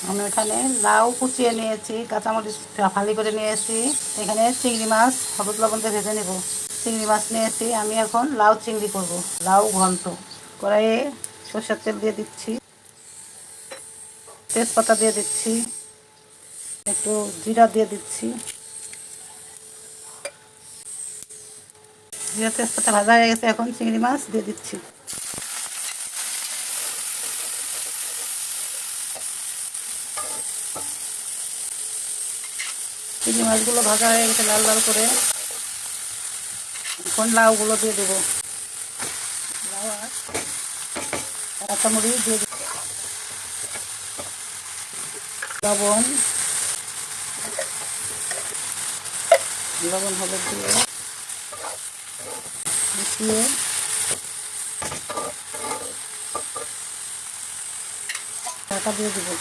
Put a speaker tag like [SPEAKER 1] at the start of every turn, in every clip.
[SPEAKER 1] আমি এখানে লাউ কুচিয়ে নিয়েছি, কাঁচামরিচ ফালি করে নিয়েছি। এখানে চিংড়ি মাছ হলুদ লবণ দিয়ে ভেজে নেব। চিংড়ি মাছ নিয়েছি, আমি এখন লাউ চিংড়ি করব, লাউ ঘন্ট। কড়াইয়ে সরষের তেল দিয়ে দিচ্ছি, তেজপাতা দিয়ে দিচ্ছি, একটু জিরা দিয়ে দিচ্ছি। জিরা তেজপাতা ভাজা হয়ে গেছে, এখন চিংড়ি মাছ দিয়ে দিচ্ছি। চিংড়ি মাছগুলো ভাজা হয়ে গেছে লাল লাল করে। এখন লাউগুলো দিয়ে দেবো, লাউ আর কাঁচামরিচ দিয়ে দেবো, লবণ লবণ হলুদ দিয়ে মিশিয়ে ঢাকা দিয়ে দেবো।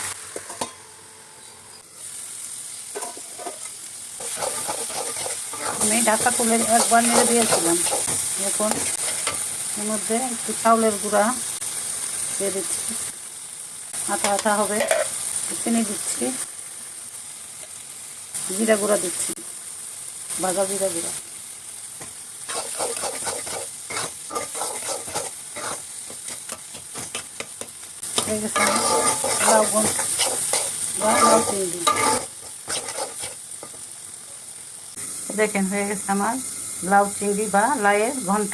[SPEAKER 1] আমি ঢাকা তুলে একবার নেড়ে দিয়েছিলাম। এখন এর মধ্যে একটু চাউলের গুঁড়া দিয়ে দিচ্ছি, আঠা আঠা হবে। চিনি দিচ্ছি, জিরা গুঁড়া দিচ্ছি, ভাজা জিরা গুঁড়া। হয়ে গেছে লাউ ঘন্ট বা লাউ চিংড়ি। দেখেন হয়ে গেছে আমার লাউ চিংড়ি বা লাউয়ের ঘন্ট।